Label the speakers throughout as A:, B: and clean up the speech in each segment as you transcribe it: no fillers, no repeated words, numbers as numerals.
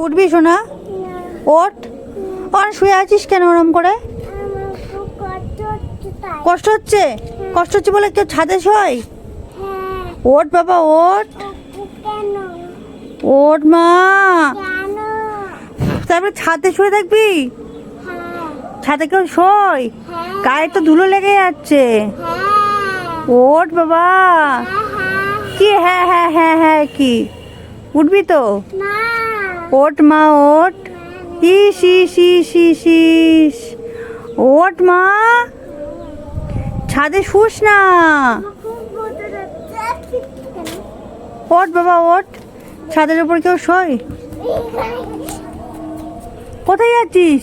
A: উঠবি শোনা? ওঠ। আর শুয়ে আছিস কেন ওরম করে? কষ্ট হচ্ছে? কষ্ট হচ্ছে বলে কেউ ছাদে শোয়? ওঠ বাবা ওঠ। ওঠ মা। তারপরে ছাদে শুয়ে থাকবি? ছাদে কেউ শোয়? গায়ে তো ধুলো লেগে যাচ্ছে। ওঠ বাবা। কি হ্যাঁ হ্যাঁ হ্যাঁ হ্যাঁ কি? উঠবি তো? ওঠ মা ওঠ। ইস ইস ইস ইস ইস। ওঠ মা। ছাদে শুস না। ওঠ বাবা ওঠ। ছাদের উপর কেউ শোয়? কোথায় যাচ্ছিস?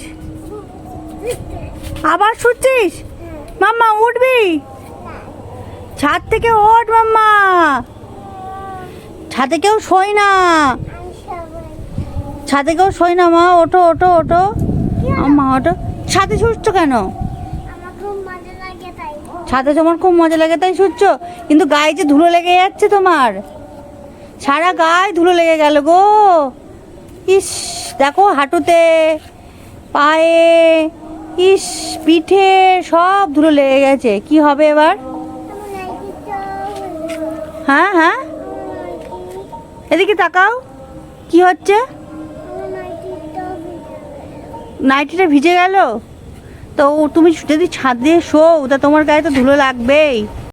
A: আবার শুচ্ছিস? মাম্মা উঠবি? ছাদ থেকে ওঠ মাম্মা। ছাদে কেউ শোয় না। ছাদে কেউ শোয় না মা। ওঠো ওঠো ওঠো মা ওঠো। ছাদে শুচ্ছ কেন? ছাদে তোমার খুব মজা লাগে তাই শুচ্ছ? কিন্তু গায়ে যে ধুলো লেগে যাচ্ছে তোমার। সারা গায়ে ধুলো লেগে গেল গো। ইস দেখো হাঁটুতে, পায়ে, ইস পিঠে সব ধুলো লেগে গেছে। কি হবে এবার? হ্যাঁ হ্যাঁ এদিকে তাকাও। কি হচ্ছে? নাইটিটা ভিজে গেল তো তুমি যদি ছাদ দিয়ে শোও তা তোমার গায়ে তো ধুলো লাগবেই।